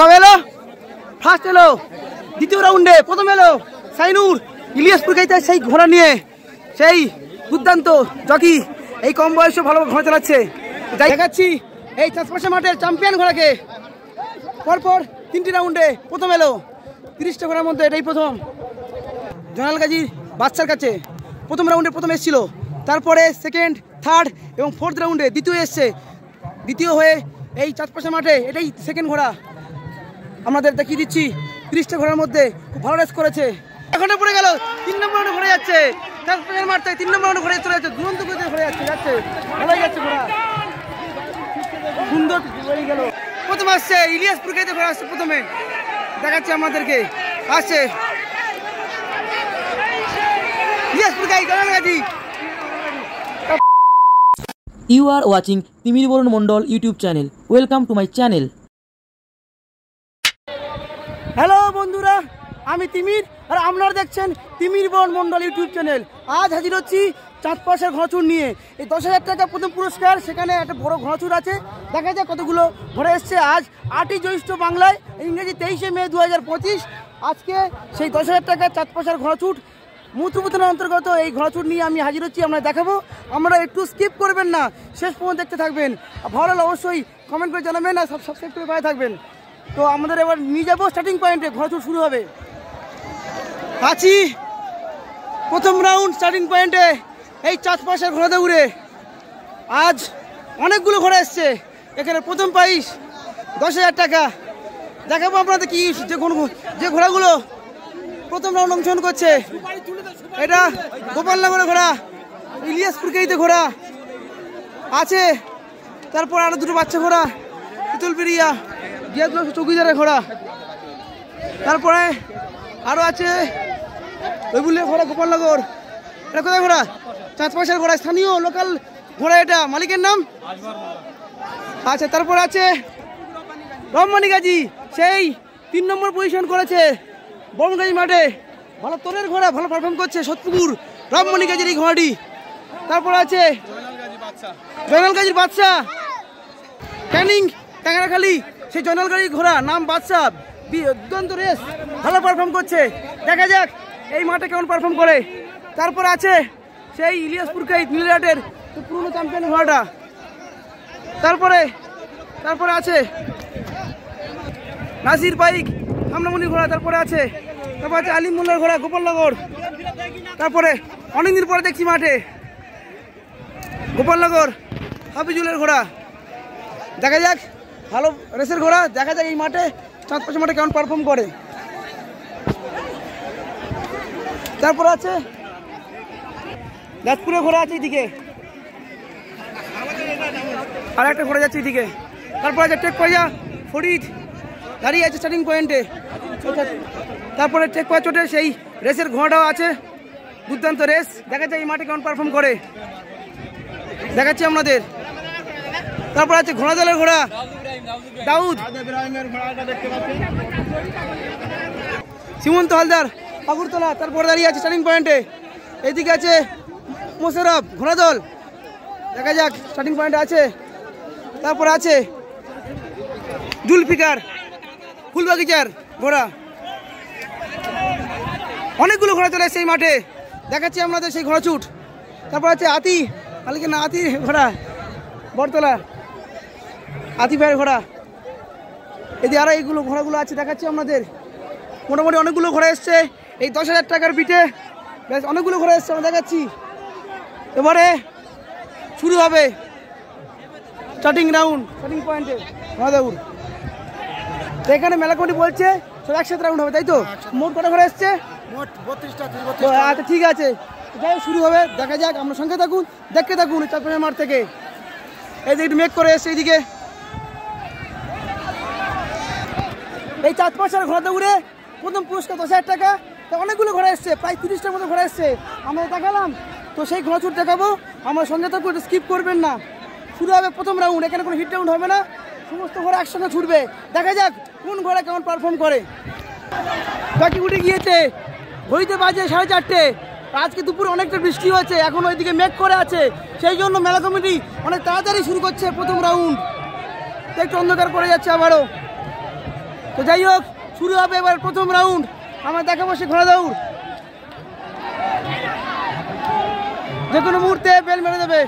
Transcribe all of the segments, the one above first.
কবে এলো? ফার্স্ট এলো। দ্বিতীয় রাউন্ডে প্রথম এলো সাইনুর ইলিয়াসপুর গাইতে সেই ঘোড়া নিয়ে, সেই দুর্দান্ত জকি, এই কম বয়সে ভালো ঘোড়া চালাচ্ছে। দেখাচ্ছি এই চাষপাশা মাঠের চ্যাম্পিয়ন ঘোড়াকে। পরপর 3টি রাউন্ডে প্রথম এলো 30টা ঘোড়ার মধ্যে এটাই প্রথম। জয়নাল গাজীর বাচ্চার কাছে প্রথম রাউন্ডে প্রথম এসেছিল, তারপরে সেকেন্ড, থার্ড এবং ফোর্থ রাউন্ডে দ্বিতীয় এসছে। দ্বিতীয় হয়ে এই চাষপাশা মাঠে এটাই সেকেন্ড ঘোড়া। আমাদের দেখিয়ে দিচ্ছি 30টা ঘোড়ার মধ্যে খুব ভালো রেস করেছে। এখনটা পড়ে গেল 3 নম্বর রাউন্ডে ঘুরে যাচ্ছে, চাষপাশার মাঠ থেকে 3 নম্বর রাউন্ডে ঘুরে চলে যাচ্ছে, দুরন্ত গতিতে ঘুরে যাচ্ছে, ভালোই যাচ্ছে ঘোড়া, সুন্দর হয়ে গেল। প্রথম আসছে ইলিয়াসপুর গাইতে ঘোড়া আসছে প্রথমে, দেখাচ্ছে আমাদেরকে আসছে ইলিয়াসপুর গাই Joynal Gazi. You are watching Timir Born Mondol YouTube channel. Welcome to my channel. Hello বন্ধুরা, আমি তিমির আর আপনারা দেখছেন তিমির বর্ণ মন্ডল ইউটিউব চ্যানেল। আজ হাজির হচ্ছি চাঁদপাশের ঘোড়াচুর নিয়ে। এই 10,000 টাকা প্রথম পুরস্কার, সেখানে একটা বড় ঘোড়াচুর আছে। দেখা যায় কতগুলো ঘোড়া এসছে। আজ 8ই জ্যৈষ্ঠ বাংলায়, ইংরেজি 23শে মে 2025। আজকে সেই 10,000 টাকা চাঁদপাশের ঘোড়াচুর মূত্রপুতনের অন্তর্গত এই ঘোড়াচুর নিয়ে আমি হাজির হচ্ছি, আমরা দেখাবো। আমরা একটু স্কিপ করবেন না, শেষ পর্যন্ত দেখতে থাকবেন। ভালো লাগলে অবশ্যই কমেন্ট করে জানাবেন আর সাবস্ক্রাইব করে পাশে থাকবেন। তো আমাদের এবার নিয়ে যাবো স্টার্টিং পয়েন্টে, ঘোড়াচুর শুরু হবে। আছি প্রথম রাউন্ড স্টার্টিং পয়েন্টে, এই চাঁদপাশের ঘোড়া দৌড়ে। আজ অনেকগুলো ঘোড়া এসছে এখানে। প্রথম প্রাইজ 10,000 টাকা। দেখাবো আপনাদের কি যে ঘোড়াগুলো প্রথম রাউন্ড অংশগ্রহণ করছে। এটা গোপালনগরের ঘোড়া, ইলিয়াসপুর গাইতে ঘোড়া আছে, তারপর আরো দুটো বাচ্চা ঘোড়া, পিতুলপিরিয়া গিয়াদুল চৌকিদারের ঘোড়া, তারপরে আরো আছে রবিউলের ঘোড়া গোপালনগর। এটা কোথায় ঘোড়া? চাঁদপাশের ঘোড়া, স্থানীয় লোকাল ঘোড়া। এটা মালিকের নাম আচ্ছা। তারপর আছে রহমানি গাজী, সেই 3 নম্বর পজিশন করেছে বরমগাজী মাঠে, ভালো তোরের ঘোড়া, ভালো পারফর্ম করছে সোদপুকুর রহমানি গাজীর এই ঘোড়াটি। তারপর আছে জয়নাল গাজীর বাদশা, ক্যানিং ট্যাংরাখালী, সেই জয়নাল গাজীর ঘোড়া, নাম বাদশা, দুর্দান্ত রেস, ভালো পারফর্ম করছে। দেখা যাক এই মাঠে কেমন পারফর্ম করে। তারপর আছে সেই ইলিয়াসপুর গাই নীলহাটের পুরনো চ্যাম্পিয়ন ঘোড়াটা। তারপরে আছে নাসির বাইক হামনামনির ঘোড়া। তারপরে আছে আলিম মোল্লার ঘোড়া গোপালনগর। তারপরে অনেকদিন পরে দেখছি মাঠে গোপালনগর হাফিজুলের ঘোড়া। দেখা যাক ভালো রেসের ঘোড়া, দেখা যাক এই মাঠে চাঁদপাশা মাঠে কেমন পারফর্ম করে। তারপর আছে গাছপুরের ঘোড়া আছে এইদিকে, আর একটা ঘোড়া যাচ্ছে এইদিকে। তারপর আছে টেক পাইয়া ফরিদ দাঁড়িয়ে আছে স্টার্টিং পয়েন্টে। তারপরে টেক পাইয়া চোটে সেই রেসের ঘোড়াটাও আছে, দুর্দান্ত রেস। দেখা যায় এই মাঠে কেমন পারফর্ম করে, দেখাচ্ছি আপনাদের। তারপর আছে ঘোড়া দলের ঘোড়া দাউদ সীমন্ত হালদার আগরতলা, তারপর দাঁড়িয়ে আছে স্টার্টিং পয়েন্টে। এইদিকে আছে মোশাররফ ঘোড়া দল, দেখা যাক স্টার্টিং পয়েন্টে আছে। তারপর আছে জুলফিকার ফুলবাগিচার ঘোড়া। অনেকগুলো ঘোড়া চলে এসছে এই মাঠে, দেখাচ্ছি আপনাদের সেই ঘোড়া ছুট। তারপর আছে আতি মালিকে না আতি ঘোড়া বরতলা, আতি ভাইয়ের ঘোড়া। এদিকে আরো এইগুলো ঘোড়াগুলো আছে, দেখাচ্ছি আপনাদের। মোটামুটি অনেকগুলো ঘোড়া এসছে এই 10,000 টাকার পিঠে, বেশ অনেকগুলো ঘোড়া এসছে, আমরা দেখাচ্ছি। এবারে শুরু হবে স্টার্টিং রাউন্ড, স্টার্টিং পয়েন্টে ঘোড়া দৌড়। তো এখানে মেলা কমিটি বলছে সব 100 রাউন্ড হবে, তাই তো? মোট কটা ঘোড়া এসছে? আচ্ছা ঠিক আছে, যাই শুরু হবে, দেখা যাক। আমরা সঙ্গে থাকুন, দেখতে থাকুন চাঁদপাশের মাঠ থেকে। এইদিকে একটু মেক করে এসছে এইদিকে। এই চাঁদপাশের ঘোড়া দৌড়ে প্রথম পুরস্কার 10,000 টাকা। তো অনেকগুলো ঘোড়া এসছে, প্রায় 30টার মতো ঘোড়া এসছে, আমরা দেখালাম। তো সেই ঘোড়া ছুট দেখাবো, আমার সঙ্গে থাকুন, স্কিপ করবেন না। শুরু হবে প্রথম রাউন্ড, এখানে কোনো হিট রাউন্ড হবে না, সমস্ত ঘোড়া একসঙ্গে ছুটবে। দেখা যাক কোন ঘোড়া কেমন পারফর্ম করে। বাকি উঠে গিয়েছে, ঘড়িতে বাজে 4:30। আজকে দুপুরে অনেকটা বৃষ্টি হচ্ছে, এখন ওইদিকে মেঘ করে আছে, সেই জন্য মেলা কমিটি অনেক তাড়াতাড়ি শুরু করছে প্রথম রাউন্ড। একটু অন্ধকার পড়ে যাচ্ছে আবারও। তো তো যাই হোক, শুরু হবে এবার প্রথম রাউন্ড। আমরা দেখাবো সে ঘোড়া দৌড়, যে কোনো মুহূর্তে বেল মেরে দেবে।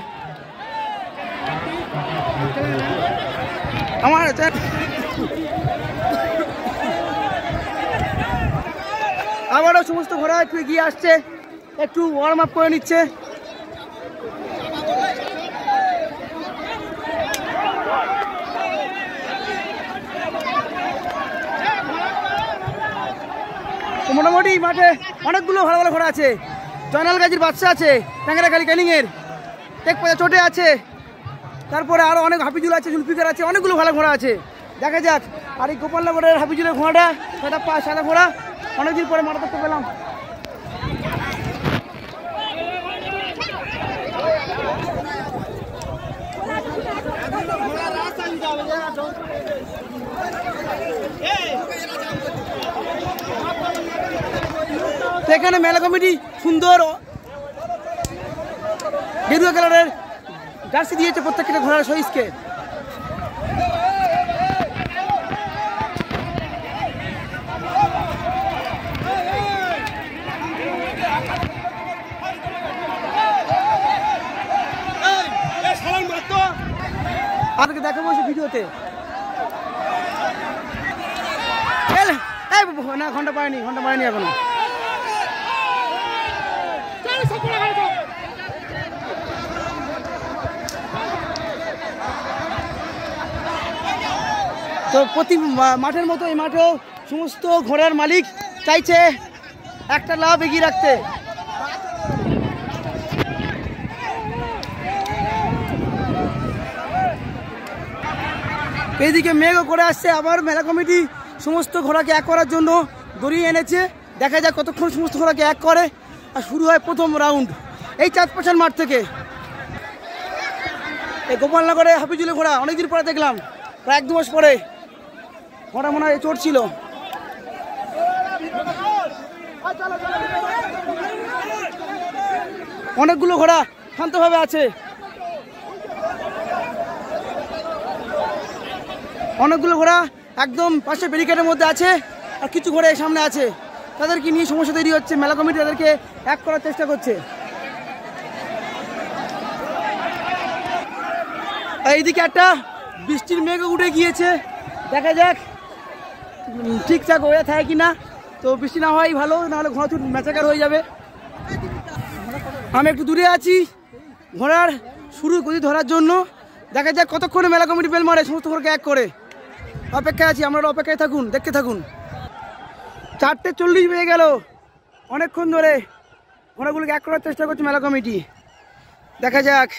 আমার আবারও সমস্ত ঘোড়া একটু এগিয়ে আসছে, একটু ওয়ার্ম আপ করে নিচ্ছে। মোটামুটি মাঠে অনেকগুলো ভালো ভালো ঘোড়া আছে। জয়নাল গাজীর বাচ্চা আছে, ট্যাংরাখালি ক্যানিংয়ের, টেকপাজা চটে আছে, তারপরে আরও অনেক হাফিজুল আছে, জুলফিকার আছে, অনেকগুলো ভালো ঘোড়া আছে। দেখা যাক। আর এই গোপালনগরের হাফিজুলের ঘোড়াটা সেটা সাদা ঘোড়া, অনেকদিন পরে মাঠে দেখতে পেলাম। এখানে মেলা কমিটি সুন্দর গেরুয়া কালারের জার্সি দিয়েছে প্রত্যেকটা ঘোড়ার সহিসকে। আপনাকে দেখাবো সে ভিডিওতে। না, ঘন্টা পায়নি এখনো। তো প্রতি মাঠের মতো এই মাঠেও সমস্ত ঘোড়ার মালিক চাইছে একটা লাভ এগিয়ে রাখতে। এইদিকে মেঘও করে আসছে, আবার মেলা কমিটি সমস্ত ঘোড়াকে এক করার জন্য দড়িয়ে এনেছে। দেখা যায় কতক্ষণ সমস্ত ঘোড়াকে এক করে। আর শুরু হয় প্রথম রাউন্ড এই চাঁদপাশার মাঠ থেকে। এই গোপালনগরে হাফিজুলের ঘোড়া অনেকদিন পরে দেখলাম, প্রায় 1-2 মাস পরে। ঘোড়া মনে হয় চড়ছিল। অনেকগুলো ঘোড়া শান্তভাবে আছে, অনেকগুলো ঘোড়া একদম পাশে ব্যারিকেডের মধ্যে আছে, আর কিছু ঘোড়া এই সামনে আছে। তাদেরকে নিয়ে সমস্যা তৈরি হচ্ছে, মেলা কমিটি তাদেরকে এক করার চেষ্টা করছে। এইদিকে একটা বৃষ্টির মেঘ উঠে গিয়েছে, দেখা যাক ঠিকঠাক হয়ে থাকে কিনা। তো বৃষ্টি না হওয়াই ভালো, নাহলে ঘোড়া ছুট ম্যাচাকার হয়ে যাবে। আমি একটু দূরে আছি ঘোড়ার শুরু গতি ধরার জন্য। দেখা যাক কতক্ষণে মেলা কমিটি বেল মারে সমস্ত ঘোড়াকে এক করে। অপেক্ষায় আছি, আপনারা অপেক্ষায় থাকুন, দেখতে থাকুন। 4:40 বেজে গেল, অনেকক্ষণ ধরে ঘোড়াগুলোকে এক করার চেষ্টা করছে মেলা কমিটি। দেখা যাক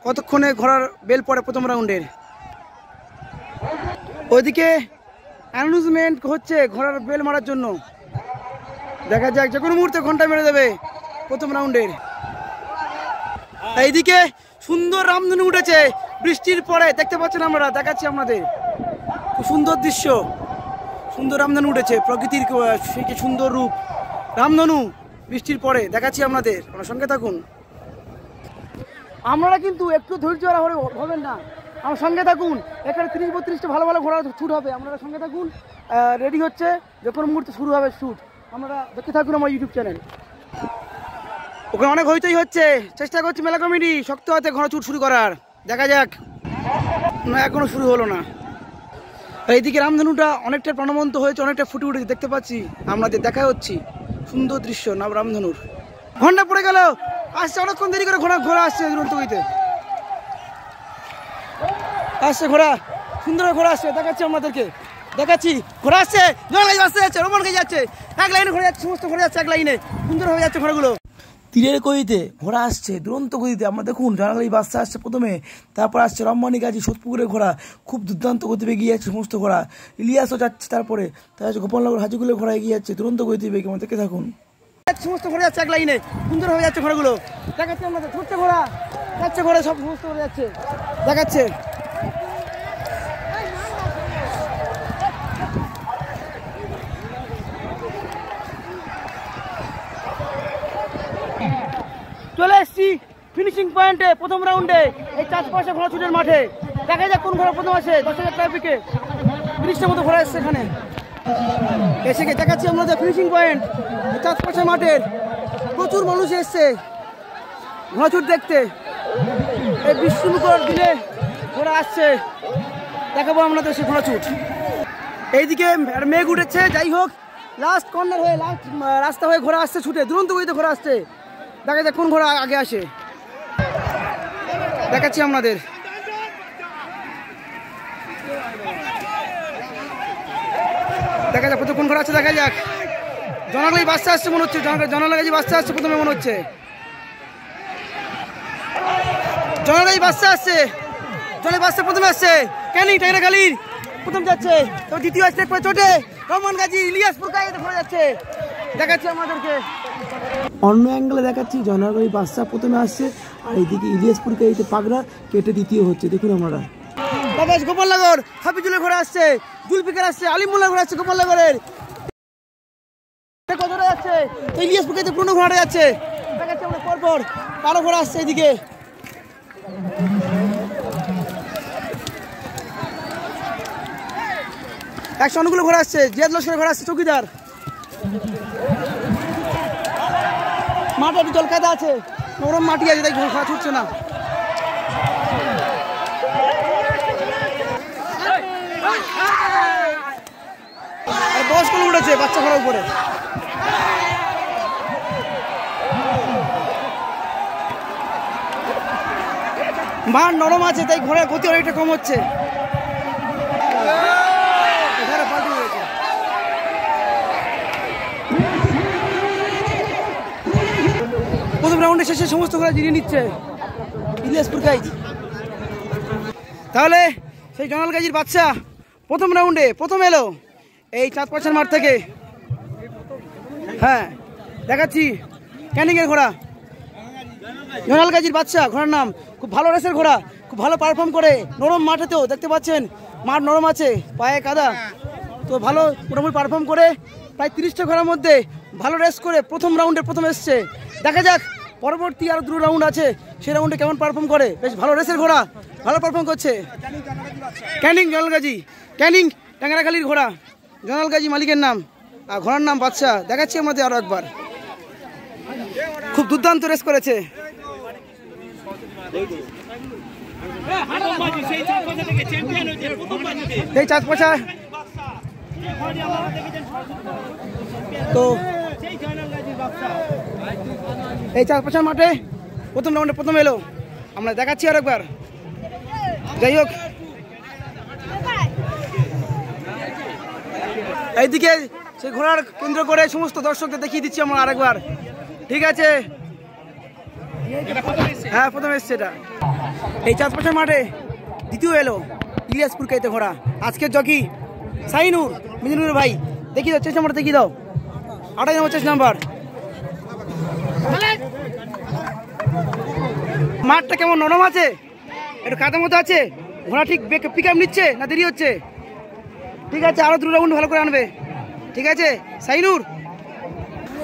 কতক্ষণে ঘোড়ার বেল পড়ে প্রথম রাউন্ডের। ওইদিকে অ্যানাউন্সমেন্ট হচ্ছে ঘোড়ার বেল মারার জন্য। দেখা যাক, যে কোনো মুহূর্তে ঘন্টা মেরে দেবে প্রথম রাউন্ডের। এইদিকে সুন্দর রামধনু উঠেছে বৃষ্টির পরে, দেখতে পাচ্ছেন আপনারা, দেখাচ্ছি আপনাদের। খুব সুন্দর দৃশ্য, সুন্দর রামধনু উঠেছে, প্রকৃতির সেই সুন্দর রূপ রামধনু বৃষ্টির পরে দেখাচ্ছি আপনাদের। আপনার সঙ্গে থাকুন, আপনারা কিন্তু একটু ধৈর্য হবেন না, আমার সঙ্গে থাকুন। এখানে 30-32টা ভালো ভালো ঘোড়া শ্যুট হবে, আপনারা সঙ্গে থাকুন। রেডি হচ্ছে, যে কোনো মুহূর্তে শুরু হবে শ্যুট। আপনারা দেখতে থাকুন আমার ইউটিউব চ্যানেল। ওখানে অনেক হইচই হচ্ছে, চেষ্টা করছি মেলা কমিটি শক্ত হাতে ঘোড়া শ্যুট শুরু করার। দেখা যাক, না এখনো শুরু হলো না। এইদিকে রামধনুটা অনেকটা প্রাণবন্ত হয়েছে, অনেকটা ফুটে উঠেছে, দেখতে পাচ্ছি আপনাদের দেখা হচ্ছে। সুন্দর দৃশ্য নাম রামধনুর। ঘন্টা পড়ে গেল, আসছে অনেকক্ষণ দেরি করে ঘোড়া আসছে দুরন্ত গতিতে। আসছে ঘোড়া, সুন্দর ঘোড়া আসছে, দেখাচ্ছি আপনাদেরকে, দেখাচ্ছি। ঘোড়া আসছে, রোমান গাড়ি যাচ্ছে, এক লাইনে ঘোড়া যাচ্ছে, সমস্ত ঘোড়া যাচ্ছে এক লাইনে, সুন্দর হয়ে যাচ্ছে ঘোড়াগুলো। তীরের গতিতে ঘোড়া আসছে, দুরন্ত গতিতে। আমরা দেখুন জয়নাল বাচ্চা আসছে প্রথমে, তারপর আসছে রম্মানী গাজী, সোদপুকুরের ঘোড়া, খুব দুর্দান্ত গতিতে এগিয়ে যাচ্ছে সমস্ত ঘোড়া। ইলিয়াসও যাচ্ছে, তারপরে তার হচ্ছে গোপালনগর হাজিগুলের ঘোড়া এগিয়ে যাচ্ছে দুরন্ত গতিতে বেগে। আমরা দেখতে থাকুন, সমস্ত ঘোড়া যাচ্ছে এক লাইনে, সুন্দর হয়ে যাচ্ছে ঘোড়াগুলো। দেখাচ্ছে আমাদের ছোট্ট ঘোড়া যাচ্ছে, ঘোড়া সব সমস্ত ঘোড়া যাচ্ছে, দেখাচ্ছে। চলে এসছি ফিনিশিং পয়েন্টে প্রথম রাউন্ডে, এই চাঁদপাশা ঘোড়া ছুটের মাঠে। দেখা যাক কোন ঘোড়া প্রথম আসে। 10,000 টাকা পিকে 30টা মতো ঘোড়া এসছে এখানে। এসে দেখাচ্ছি আমাদের ফিনিশিং পয়েন্ট চাঁদপাশা মাঠের। প্রচুর মানুষ এসছে ঘোড়াছুট দেখতে। এই বিশ্বমুখর দিনে ঘোড়া আসছে, দেখাবো আপনাদের সেই ঘোড়াছুট। এইদিকে মেঘ উঠেছে, যাই হোক লাস্ট কর্নার হয়ে লাস্ট রাস্তা হয়ে ঘোড়া আসছে ছুটে, দুরন্ত গতিতে ঘোড়া আসছে। দেখা যাক কোন ঘোড়া আগে আসে, দেখাচ্ছি আপনাদের। দেখা যাক প্রথম কোন ঘোড়া আছে, দেখা যাক। জনাগাজি বাচ্চা আসছে মনে হচ্ছে, জনাগাজি বাচ্চা আসছে প্রথমে মনে হচ্ছে। জনাগাজি বাচ্চা আসছে, জনাগাজি বাচ্চা প্রথমে আসছে। ক্যানিং টাইগার গালির প্রথম যাচ্ছে, তো দ্বিতীয় আসছে একবার চোটে রহমান গাজী ইলিয়াসপুর গাড়িতে ঘোরা যাচ্ছে, দেখাচ্ছি আমাদেরকে। অন্য অ্যাঙ্গেলে দেখাচ্ছি জনাগাজি বাচ্চা প্রথমে আসছে, আর এইদিকে ইলিয়াসপুর গাড়িতে পাগড়া কেটে দ্বিতীয় হচ্ছে। দেখুন আপনারা বাবাস গোপালনগর হাফিজুলের ঘোড়া আসছে, জুলফিকার আসছে, আলিমুল্লাহ ঘোড়া আসছে গোপালনগরের। কত যাচ্ছে ইলিয়াসপুর গাড়িতে পুরনো ঘোড়াটা যাচ্ছে, দেখাচ্ছি আমরা পরপর। কারো ঘোড়া আসছে এদিকে, একশো অনেকগুলো ঘোড়া আসছে। জিয়াদ লস্করের ঘোড়া আসছে চৌকিদার। মাঠে একটু জলকাদা আছে, নরম মাটি আছে, তাই ঘোড়া ছুটছে না। আর বয়স্ক লোক উঠেছে বাচ্চা ঘোড়ার উপরে। মাঠ নরম আছে, তাই ঘোড়ার গতি অনেকটা কম হচ্ছে। প্রথম রাউন্ডে শেষে সমস্ত ঘোড়া জিনিয়ে নিচ্ছে ইলিয়াসপুর গাইজ। তাহলে সেই জনাল গাজীর বাচ্চা প্রথম রাউন্ডে প্রথম এলো এই চাঁদপাশার মাঠ থেকে। হ্যাঁ দেখাচ্ছি ক্যানিংয়ের ঘোড়া, জনাল গাজীর বাচ্চা। ঘোড়ার নাম, খুব ভালো রেসের ঘোড়া, খুব ভালো পারফর্ম করে নরম মাঠেতেও। দেখতে পাচ্ছেন মাঠ নরম আছে, পায়ে কাদা, তো ভালো মোটামুটি পারফর্ম করে প্রায় 30টা ঘোড়ার মধ্যে ভালো রেস করে প্রথম রাউন্ডে প্রথম এসছে। দেখা যাক পরবর্তী আরও 2 রাউন্ড আছে, সেই রাউন্ডে কেমন পারফর্ম করে। বেশ ভালো রেসের ঘোড়া, ভালো পারফর্ম করছে। ক্যানিং জনাল গাজী, ক্যানিং ট্যাংরাখালির ঘোড়া, জনাল গাজী মালিকের নাম, আর ঘোড়ার নাম বাদশা। দেখাচ্ছি আমাদের আরও একবার, খুব দুর্দান্ত রেস করেছে। এই চাঁদপাশা তো এই চাঁদপাশার মাঠে প্রথম রাউন্ডে প্রথম এলো, আমরা দেখাচ্ছি আর একবার। যাই হোক এইদিকে সেই ঘোড়ার কেন্দ্র করে সমস্ত দর্শকদের দেখিয়ে দিচ্ছি আমরা আরেকবার, ঠিক আছে? হ্যাঁ প্রথম এসছে এটা। এই চাঁদপাশার মাঠে দ্বিতীয় এলো ইলিয়াসপুর গাইতে ঘোড়া। আজকের জকি সাইনুর মিজনুর ভাই, দেখিয়ে দাও চেষ্টা নাম্বার, দেখিয়ে দাও 28 নম্বর চেষ্টা নাম্বার। মাঠটা কেমন নরম আছে, একটু কাদার মতো আছে, ঘোড়া ঠিক পিক আপ নিচ্ছে না দেরি হচ্ছে? ঠিক আছে, আরো 2 রাউন্ড ভালো করে আনবে, ঠিক আছে সাইনুর।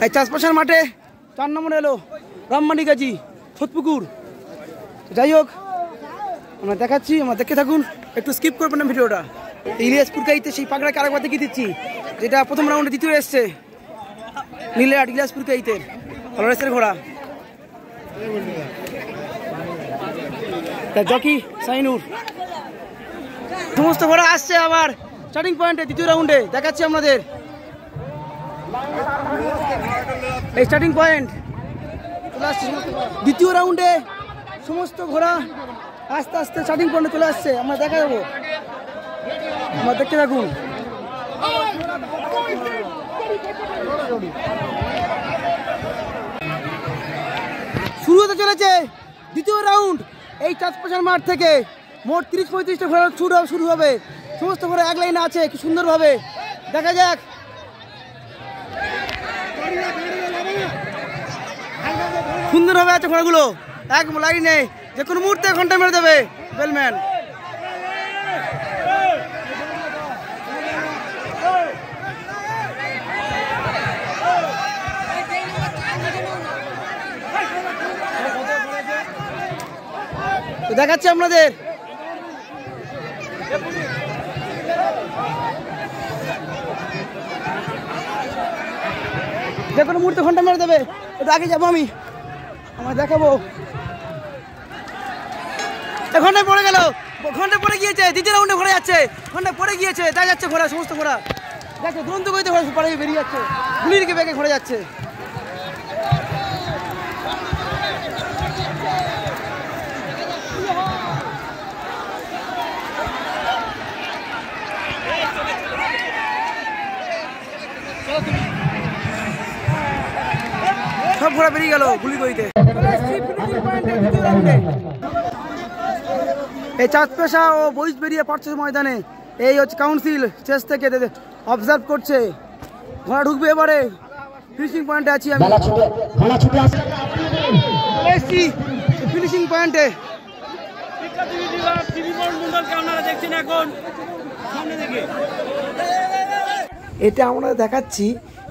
এই চাঁদপাশার মাঠে 4 নম্বর এলো রহমানি গাজী সোদপুকুর। যাই হোক আমরা দেখাচ্ছি, আমরা দেখতে থাকুন, একটু স্কিপ করবেন না ভিডিওটা। ইলিয়াসপুর গাইতে সেই পাগড়াকে আরেকবার দেখিয়ে দিচ্ছি, যেটা প্রথম রাউন্ডে দ্বিতীয় এসছে নীলাট ইলিয়াসপুর গাইতে, ভালো রেসের ঘোড়া। জকি সাইনুর, সমস্ত ঘোড়া আসছে আবার স্টার্টিং পয়েন্টে দ্বিতীয় রাউন্ডে, দেখাচ্ছি আপনাদের এই স্টার্টিং পয়েন্ট। দ্বিতীয় রাউন্ডে সমস্ত ঘোড়া আস্তে আস্তে স্টার্টিং পয়েন্টে চলে আসছে, আমরা দেখা যাবো, আমরা দেখতে থাকুন। শুরু হতে চলেছে দ্বিতীয় রাউন্ড এই চাঁদপাশার মাঠ থেকে। মোট 30-35টা ঘোড়া শুরু হবে, সমস্ত ঘোড়া এক লাইনে আছে, কি সুন্দরভাবে। দেখা যাক সুন্দরভাবে আছে ঘোড়াগুলো এক লাইনে, যে কোনো মুহূর্তে ঘন্টা মেরে দেবে বেলম্যান। দেখাচ্ছি আপনাদের যে কোনো মুহূর্তে ঘন্টা মেরে দেবে, একটু আগে যাবো আমি, আমার দেখাবো। ঘন্টায় পড়ে গেল, ঘন্টা পড়ে গিয়েছে, দ্বিতীয় রাউন্ডে ঘোরা যাচ্ছে, ঘন্টা পড়ে গিয়েছে, দেখা যাচ্ছে ঘোরা, সমস্ত ঘোরা দেখো দুরন্ত গতিতে ঘোরা পড়ে বেরিয়ে যাচ্ছে, গুলির বেগে ঘোরা যাচ্ছে। সব ঘোরা বেরিয়ে গেল গুলি গইতে। এই চাঁদপেশা ও বইস বেরিয়ে পড়ছে ময়দানে, এই হচ্ছে কাউন্সিল শেষ থেকে অবজার্ভ করছে। ঘোড়া ঢুকবে এবারে, ফিনিশিং পয়েন্টে আছি আমি, ফিনিশিং পয়েন্টে। এটা আমরা দেখাচ্ছি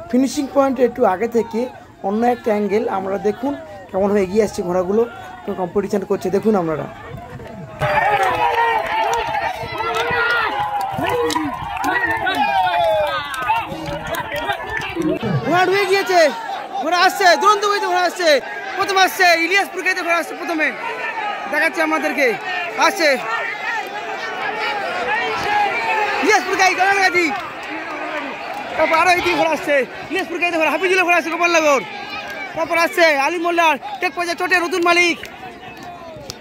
ফিনিশিং পয়েন্টে একটু আগে থেকে অন্য একটা অ্যাঙ্গেল। আমরা দেখুন কেমন হয়ে এগিয়ে আসছে ঘোড়াগুলো, কম্পিটিশন করছে, দেখুন আপনারা। ঘোড়া ঢুকে গিয়েছে, ঘোড়া আসছে, দুরন্ত গতিতে ঘোড়া আসছে, প্রথম আসছে ইলিয়াসপুর গাইতে ঘোড়া আসছে, প্রথমে দেখাচ্ছে আমাদেরকে আসছে ইলিয়াসপুর গাই গাজি, তারপর আরো এদিকে ঘোড়া আসছে ইলিয়াসপুর গাইতে ঘোড়া, হাফিজুলের ঘোড়া আসছে গোপালনগর, তারপর আসছে আলী মোল্লার টেক পয়সা চটে নতুন মালিক,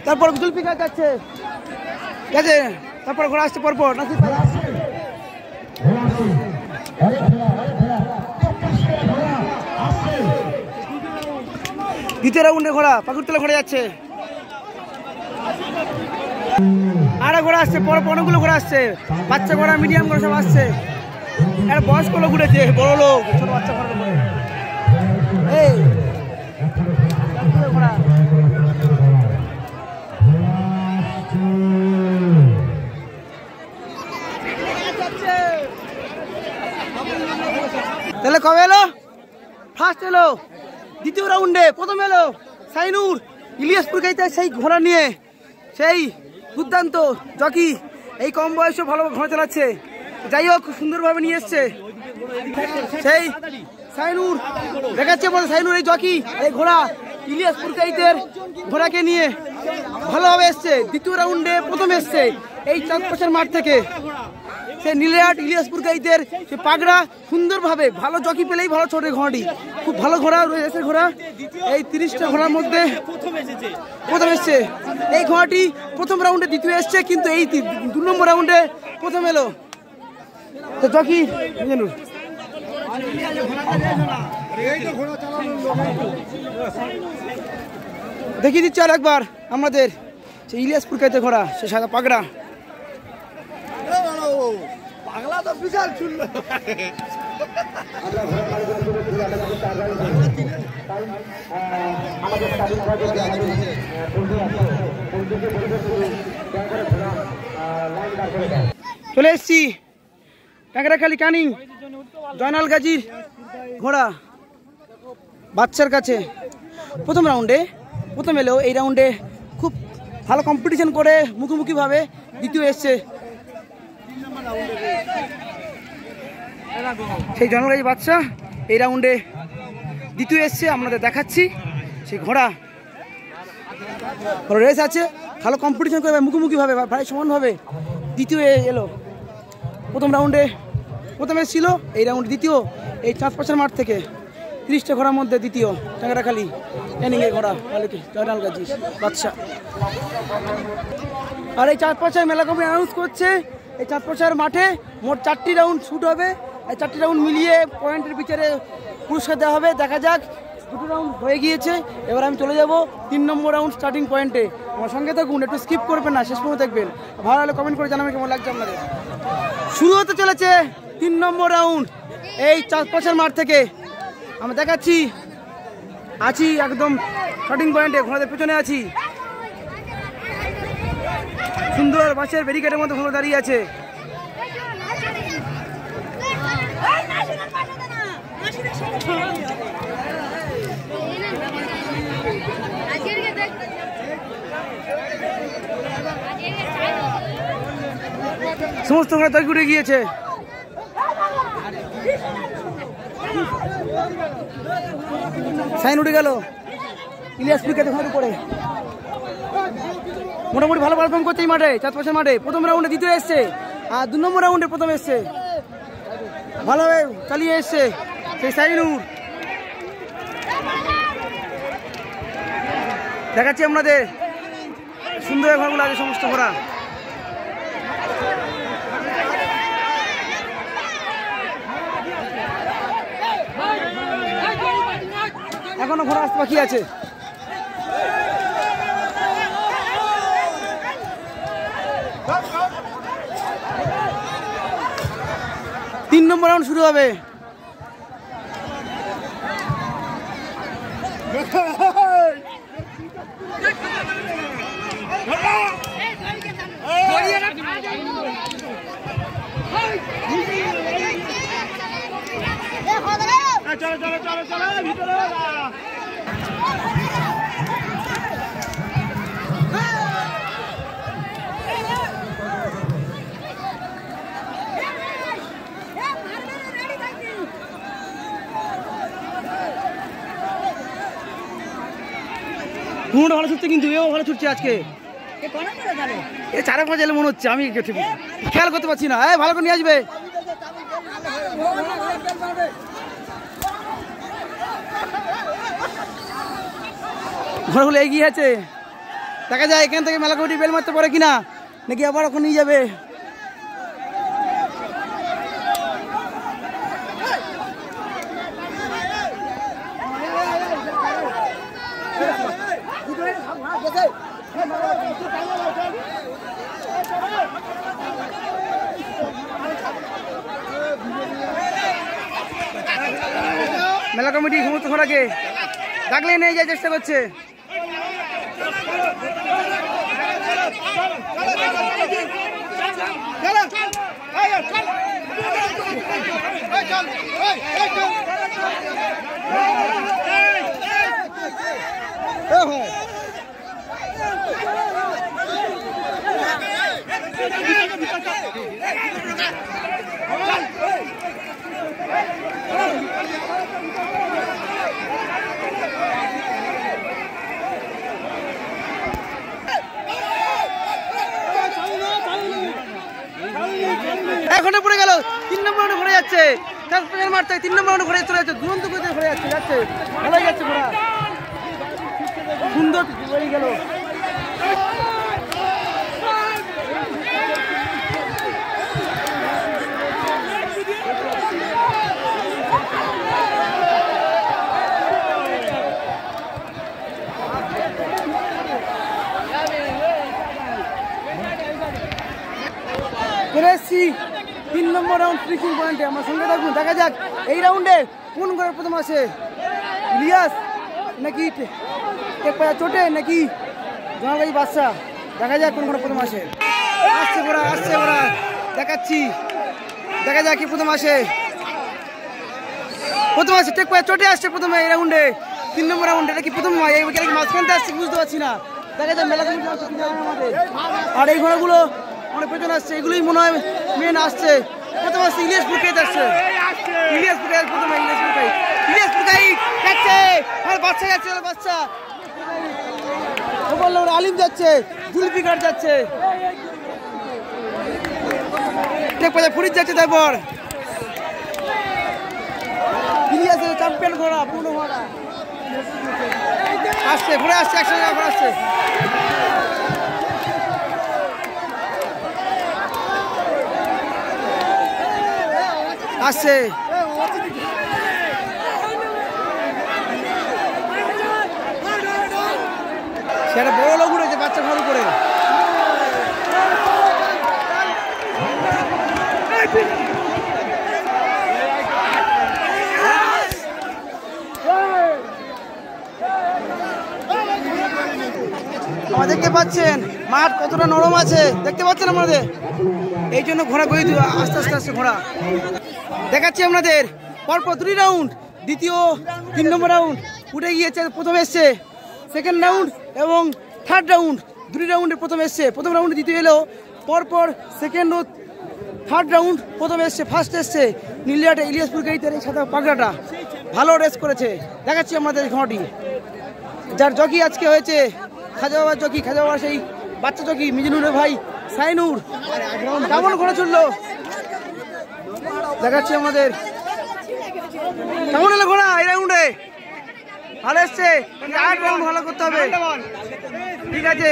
তারপর জুলফিকার যাচ্ছে, ঠিক আছে, তারপর ঘোড়া আসছে পরপর নাসির ভাই আসছে। দ্বিতীয় রাউন্ডে ঘোড়া পাকুড়তলা ঘোড়া যাচ্ছে, আরো ঘোড়া আসছে, পর অনেকগুলো ঘোড়া আসছে, বাচ্চা ঘোড়া মিডিয়াম ঘোড়া সব আসছে, আর বয়স্ক লোক ঘুরেছে, বড় লোক, ছোট বাচ্চা ঘোড়া এই ঘোড়া। তাহলে কবে এলো? ফার্স্ট এলো দ্বিতীয় রাউন্ডে, প্রথম এলো সাইনুর ইলিয়াসপুর গাইতে সেই ঘোড়া নিয়ে, সেই দুর্দান্ত জকি, এই কম বয়সে ভালো ঘোড়া চালাচ্ছে, যাই হোক খুব সুন্দরভাবে নিয়ে এসছে সেই সাইনুর, দেখাচ্ছে বলে সাইনুর এই জকি, এই ঘোড়া ইলিয়াসপুর গাইতের ঘোড়াকে নিয়ে ভালোভাবে এসছে। দ্বিতীয় রাউন্ডে প্রথম এসছে এই চাঁদপাশের মাঠ থেকে, সে নীলহাট ইলিয়াসপুর গাইতের সে পাগড়া সুন্দরভাবে, ভালো জকি পেলেই ভালো ছোটে ঘোড়াটি, খুব ভালো ঘোড়া রয়েছে ঘোড়া, এই 30টা ঘোড়ার মধ্যে প্রথম এসছে এই ঘোড়াটি। প্রথম রাউন্ডে দ্বিতীয় এসছে, কিন্তু এই 2 নম্বর রাউন্ডে প্রথম এলো তো জকি। দেখিয়ে দিচ্ছি আর একবার আমাদের সে ইলিয়াসপুর গাইতের ঘোড়া, সে সাদা পাগড়া। পাগলা তো বিশাল শুনল। চলে এসছি ট্যাংরাখালি ক্যানিং জয়নাল গাজীর ঘোড়া বাচ্চার কাছে। প্রথম রাউন্ডে প্রথম এলেও এই রাউন্ডে খুব ভালো কম্পিটিশন করে মুখোমুখিভাবে দ্বিতীয় এসছে সেই জয়নাল গাজী বাচ্চা, এই রাউন্ডে দ্বিতীয় এসছে, আপনাদের দেখাচ্ছি সেই ঘোড়া। রেস আছে, ভালো কম্পিটিশন করে মুখোমুখিভাবে প্রায় সমানভাবে দ্বিতীয় এলো। প্রথম রাউন্ডে প্রথমে ছিল, এই রাউন্ডে দ্বিতীয়, এই চাঁদপাশের মাঠ থেকে 30টা ঘোড়ার মধ্যে দ্বিতীয় ট্যাংরাখালি ক্যানিংয়ের ঘোড়া জয়নাল গাজী বাদশা। আর এই চাঁদপাশের মেলা কমিটি অ্যানাউন্স করছে এই চাঁদপাশের মাঠে মোট 4টি রাউন্ড শুট হবে, এই 4টি রাউন্ড মিলিয়ে পয়েন্টের বিচারে পুরস্কার দেওয়া হবে। দেখা যাক, 2টো রাউন্ড হয়ে গিয়েছে, এবার আমি চলে যাব 3 নম্বর রাউন্ড স্টার্টিং পয়েন্টে। আমার সঙ্গে থাকুন, একটু স্কিপ করবেন না, শেষ পর্যন্ত দেখবেন। ভালো হলে কমেন্ট করে জানাবেন কেমন লাগছে আপনাদের। শুরু হতে চলেছে 3 নম্বর রাউন্ড এই চাঁদপাশের মাঠ থেকে। আমরা দেখাচ্ছি, আছি একদম স্টার্টিং পয়েন্টে, ঘোড়াদের পেছনে আছি। সুন্দর বাসের ব্যারিকেডের মধ্যে ঘোড়া দাঁড়িয়ে আছে। সমস্ত ঘোড়া তৈরি উঠে গিয়েছে। সাইন উঠে গেল ইলিয়াসপুরকে ঘরের উপরে। মোটামুটি ভালো পারফর্ম করছে এই মাঠে, 4 মাঠে। প্রথম রাউন্ডে দ্বিতীয় এসছে, আর 2 নম্বর রাউন্ডে প্রথম এসছে, ভালোভাবে চালিয়ে এসছে সেই সাইনুর। দেখাচ্ছি আপনাদের সুন্দর ঘরগুলো আছে সমস্ত ঘোড়া। এখনো ঘোড়া আসতে বাকি আছে। 3 নম্বর রাউন্ড শুরু হবে। চলো চলো চলো চলো ভিতরে। ঘুমটা ভালো ছুটছে, কিন্তু এও ভালো ছুটছে আজকে। এ 4-5 এলে মনে হচ্ছে, আমি খেয়াল করতে পারছি না। ভালো করে নিয়ে আসবে। ঘোড়াগুলো এগিয়ে আছে, দেখা যায় এখান থেকে মেলা কমিটি বেল মারতে পারে কিনা, নাকি আবার ওখানে নিয়ে যাবে। মেলা কমিটি সমস্ত ঘোড়াকে ডাকলে নিয়ে যাওয়ার চেষ্টা করছে। এখনো পড়ে গেল। 3 নম্বর রাউন্ডে ঘুরে যাচ্ছে, 4 মাঠ থেকে 3 নম্বর রাউন্ডে ঘুরে চলে যাচ্ছে। দুরন্ত গতিতে ঘুরে যাচ্ছে, ভালোই যাচ্ছে ঘোড়া, সুন্দর বেরিয়ে গেল। এসছি 3 নম্বর রাউন্ড ফিনিশিং পয়েন্টে। আমার সঙ্গে থাকুন, দেখা যাক এই রাউন্ডে কোন ঘোড়ার প্রথম আসে, ইলিয়াস নাকি চোটে নাকি জনাগাই বাদশা। দেখা যাক কোন ঘোড়া প্রথম আসে। আসছে ঘোড়া, আসছে ঘোড়া, দেখাচ্ছি, দেখা যাক কি প্রথম আসে। প্রথম আসে টেক পায়ে চোটে আসছে প্রথমে এই রাউন্ডে, 3 নম্বর রাউন্ডে। এটা কি প্রথম মাঝখানতে আসছে বুঝতে পারছি না, দেখা যাক মেলা আমাদের। আর এই ঘোড়াগুলো অনেক পেছনে আসছে, এগুলোই মনে হয় মেন আসছে। প্রথম আসছে ইলিয়াসপুরকে যাচ্ছে, ইলিয়াসপুরকে প্রথমে, ইলিয়াসপুরকে যাচ্ছে, বাচ্চা যাচ্ছে, বাচ্চা আলিম যাচ্ছে, জুলফিকার যাচ্ছে, ফরিদ যাচ্ছে। তারপর ইলিয়াসের চ্যাম্পিয়ন ঘোড়া, পুরনো ঘোড়া আসছে, ঘুরে আসছে, একসঙ্গে ঘোড়া আসছে। আসছে সেটা বড় লোক উঠেছে বাচ্চা ঘর উপরে। দেখতে পাচ্ছেন মাঠ কতটা নরম আছে, দেখতে পাচ্ছেন আপনাদের। এই জন্য ঘোড়া গই আস্তে আস্তে আস্তে ঘোড়া দেখাচ্ছি আপনাদের। পরপর 2 রাউন্ড, দ্বিতীয় 3 নম্বর রাউন্ড উঠে গিয়েছে। প্রথম এসছে সেকেন্ড রাউন্ড এবং 3rd রাউন্ড, 2 রাউন্ডে প্রথম এসছে। প্রথম রাউন্ডে দ্বিতীয় এলো, পরপর সেকেন্ড ও 3rd রাউন্ড প্রথম এসছে। ফার্স্ট এসছে নীলিয়াটা ইলিয়াসপুর গাড়িতে, এই সাদা পাগড়াটা ভালো রেস করেছে। দেখাচ্ছি আমাদের ঘোড়াটি, যার জকি আজকে হয়েছে খাজা বাবার জকি, খাজা বাবার সেই বাচ্চা জকি মিজানুরের ভাই সাইনুর। কেমন ঘোড়া চললো দেখাচ্ছি আমাদের। কেমন হলো ঘোড়া এই রাউন্ডে? ভালো এসছে, 8 রাউন্ড ভালো করতে হবে। ঠিক আছে,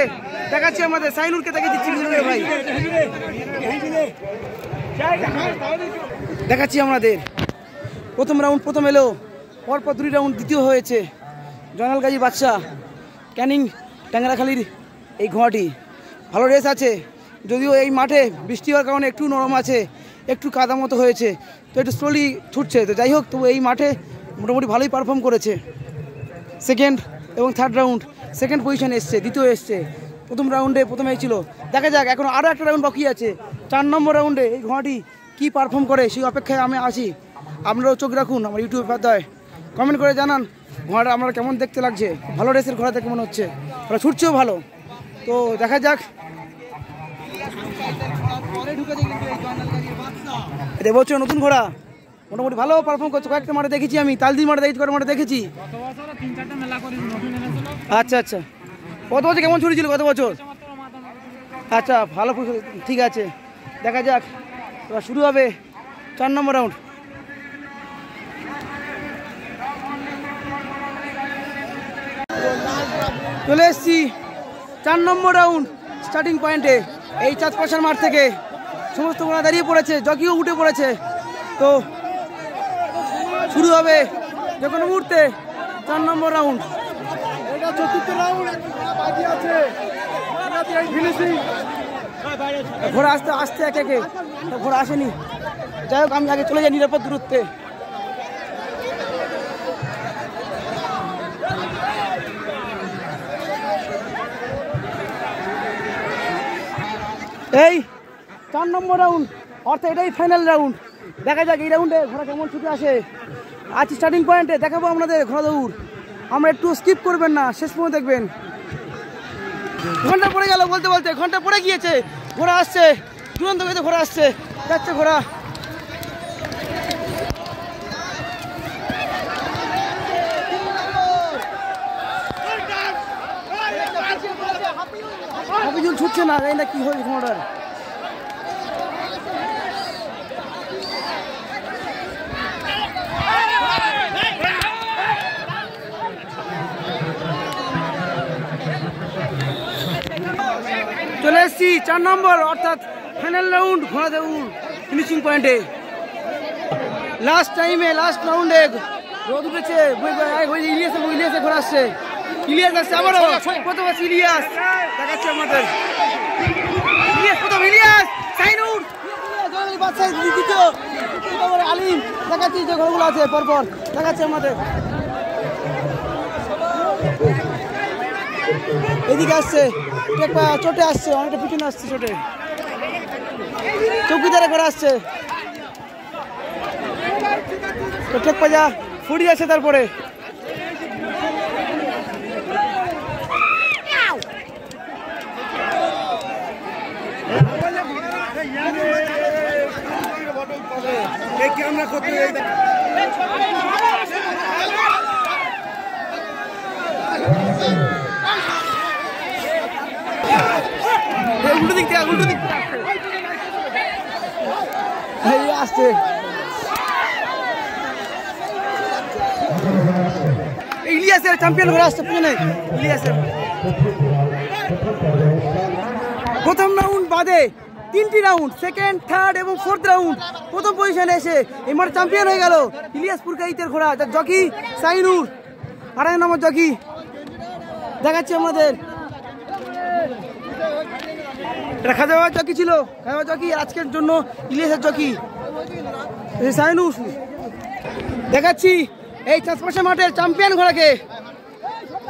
দেখাচ্ছি আমাদের সাইনুরকে দেখে দিচ্ছি মিজানুরের ভাই। দেখাচ্ছি আমাদের প্রথম রাউন্ড প্রথম এলো, পরপর 2 রাউন্ড দ্বিতীয় হয়েছে। জয়নাল গাজী বাদশা ক্যানিং ট্যাংরাখালির এই ঘোড়াটি ভালো রেস আছে, যদিও এই মাঠে বৃষ্টি হওয়ার কারণে একটু নরম আছে, একটু কাদা মতো হয়েছে, তো একটু স্লোলি ছুটছে। তো যাই হোক, তবু এই মাঠে মোটামুটি ভালোই পারফর্ম করেছে। সেকেন্ড এবং থার্ড রাউন্ড সেকেন্ড পজিশনে এসছে, দ্বিতীয় এসছে। প্রথম রাউন্ডে প্রথমেই ছিল, দেখা যাক এখন আরও একটা রাউন্ড বাকি আছে। 4 নম্বর রাউন্ডে এই ঘোড়াটি কী পারফর্ম করে সেই অপেক্ষায় আমি আছি। আপনারাও চোখ রাখুন আমার ইউটিউব পাতায়, কমেন্ট করে জানান ঘোড়াটা আপনারা কেমন দেখতে লাগছে। ভালো রেসের ঘোড়া দেখে মনে হচ্ছে, ওরা ছুটছেও ভালো। তো দেখা যাক। এবছর নতুন ঘোড়া মোটামুটি ভালো পারফর্ম করছে, কয়েকটা মাঠে দেখেছি আমি, তালদি মাঠে দেখেছি, কয়েকটা মাঠে দেখেছি। আচ্ছা আচ্ছা, গত বছর কেমন ছুটি ছিল গত বছর? আচ্ছা ভালো, ঠিক আছে, দেখা যাক। এবার শুরু হবে 4 নম্বর রাউন্ড। চলে এসছি 4 নম্বর রাউন্ড স্টার্টিং পয়েন্টে। এই চাঁদপাশার মাঠ থেকে সমস্ত ঘোড়া দাঁড়িয়ে পড়েছে, জকিও উঠে পড়েছে। তো শুরু হবে যে কোনো মুহূর্তে 4 নম্বর রাউন্ড। ঘোড়া আসতে আসতে একে একে ঘোড়া আসেনি, যাই হোক আমি আগে চলে যাই নিরাপদ দূরত্বে। এই 4 নম্বর রাউন্ড, অর্থাৎ এটাই ফাইনাল রাউন্ড। দেখা যাক এই রাউন্ডে ঘোড়া কেমন ছুটে আসে। আজকে স্টার্টিং পয়েন্টে দেখাবো আপনাদের ঘোড়া দৌড়, আমরা একটু স্কিপ করবেন না, শেষ পর্যন্ত দেখবেন। ঘন্টা পড়ে গেল বলতে বলতে, ঘন্টা পড়ে গিয়েছে। ঘোড়া আসছে, দুরন্ত গতিতে ঘোড়া আসছে, যাচ্ছে ঘোড়া। হাফিজুল ছুটছে না, জানি না কি হয়েছে ঘোড়ার। চলে এসছি 4 নম্বর অর্থাৎ ফাইনাল রাউন্ড, ঘোড়া দৌড় ফিনিশিং পয়েন্টে। লাস্ট টাইমে লাস্ট রাউন্ডে রোদ উঠেছে, ইলিয়াসে ঘোড়া আসছে, ইলিয়াস আসছে আবারও। প্রথম আছে ইলিয়াস, দেখাচ্ছে আমাদের ইলিয়াস, প্রথম ইলিয়াস, সাইনুর, দ্বিতীয় আলিম, দেখাচ্ছি যে ঘোড়াগুলো আছে পরপর, দেখাচ্ছে আমাদের। এদিকে আসছে, চোটে আসছে, অনেকটা পিছনে আসছে চোটে, চৌকিদারে ঘোড়া আসছে, টেক পাজা ফুড়ি আছে। তারপরে উল্টো দিক থেকে আসছে। ইলিয়াসের চ্যাম্পিয়ন ঘোড়া আসছে পিছনে, ইলিয়াসের। প্রথম রাউন্ড বাদে 3টি রাউন্ড, সেকেন্ড, থার্ড এবং ফোর্থ রাউন্ড প্রথম পজিশনে এসে এই মাঠে চ্যাম্পিয়ন হয়ে গেল ইলিয়াস পুরকাইতের ঘোড়া, যার জকি সাইনুর, 2.5 নম্বর জকি। দেখাচ্ছি আমাদের, এটা খাজা বাবার জকি ছিল, খাজা বাবার জকি, আজকের জন্য ইলিয়াসের জকি সাইনুর। দেখাচ্ছি এই চাঁদপাশা মাঠের চ্যাম্পিয়ন ঘোড়াকে,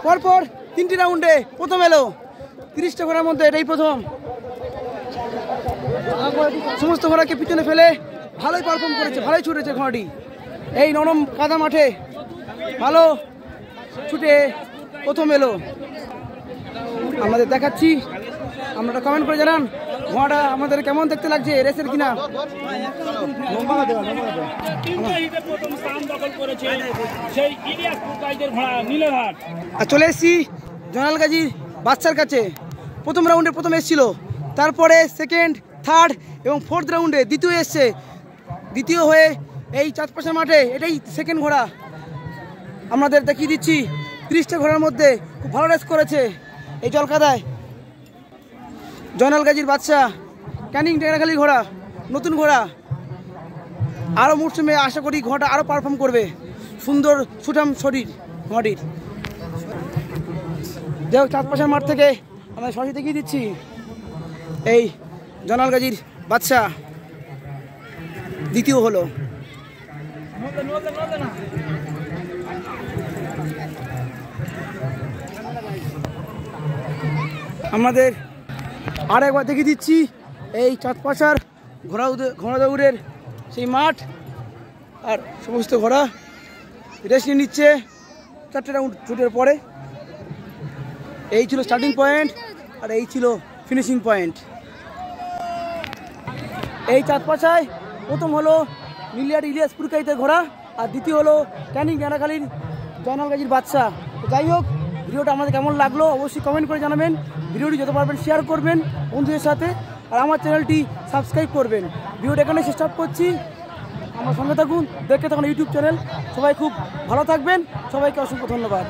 পরপর 3টি রাউন্ডে প্রথম এলো। 30টা ঘোড়ার মধ্যে এটাই প্রথম। সমস্ত ঘোড়াকে পিছনে ফেলে ভালোই পারফর্ম করেছে, ভালোই ছুটেছে ঘোড়াটি এই নরম কাদা মাঠে, ভালো ছুটে প্রথম এলো। আমাদের দেখাচ্ছি, আপনারা কমেন্ট করে জানান ঘোড়াটা আমাদের কেমন দেখতে লাগছে, রেসের কিনা? আর চলে এসেছি জয়নাল গাজীর বাচ্চার কাছে। প্রথম রাউন্ডে প্রথম এসেছিল, তারপরে সেকেন্ড, থার্ড এবং ফোর্থ রাউন্ডে দ্বিতীয় এসছে। দ্বিতীয় হয়ে এই চাঁদপাশা মাঠে এটাই সেকেন্ড ঘোড়া। আমাদের দেখিয়ে দিচ্ছি 30টা ঘোড়ার মধ্যে খুব ভালো রেস করেছে এই জলকাদায়। জয়নাল গাজীর বাচ্চা, ক্যানিং টেকনাখালী ঘোড়া, নতুন ঘোড়া। আরও মরশুমে আশা করি ঘোড়াটা আরও পারফর্ম করবে। সুন্দর সুঠাম শরীর ঘোড়াটির। যাই হোক, চাঁদপাশার মাঠ থেকে আমরা সরাসরি দেখিয়ে দিচ্ছি এই জয়নাল গাজীর বাচ্চা দ্বিতীয় হলো। আমাদের আর একবার দেখিয়ে দিচ্ছি এই চাঁদপাশার ঘোড়া দৌড়ের সেই মাঠ। আর সমস্ত ঘোড়া রেস্ট নিয়ে নিচ্ছে 4টে রাউন্ড ছুটের পরে। এই ছিল স্টার্টিং পয়েন্ট আর এই ছিল ফিনিশিং পয়েন্ট। এই চাঁদপাশায় প্রথম হলো নীলিয়ার ইলিয়াস পুরকাইতের ঘোড়া, আর দ্বিতীয় হলো ক্যানিং টেকনাখালীর জয়নাল গাজীর বাচ্চা। যাই হোক, ভিডিওটা আমাদের কেমন লাগলো অবশ্যই কমেন্ট করে জানাবেন। ভিডিওটি যত পারবেন শেয়ার করবেন বন্ধুদের সাথে, আর আমার চ্যানেলটি সাবস্ক্রাইব করবেন। ভিডিওটা এখানে স্টার্ট করছি, আমার সঙ্গে থাকুন, দেখতে থাকুন ইউটিউব চ্যানেল। সবাই খুব ভালো থাকবেন, সবাইকে অসংখ্য ধন্যবাদ।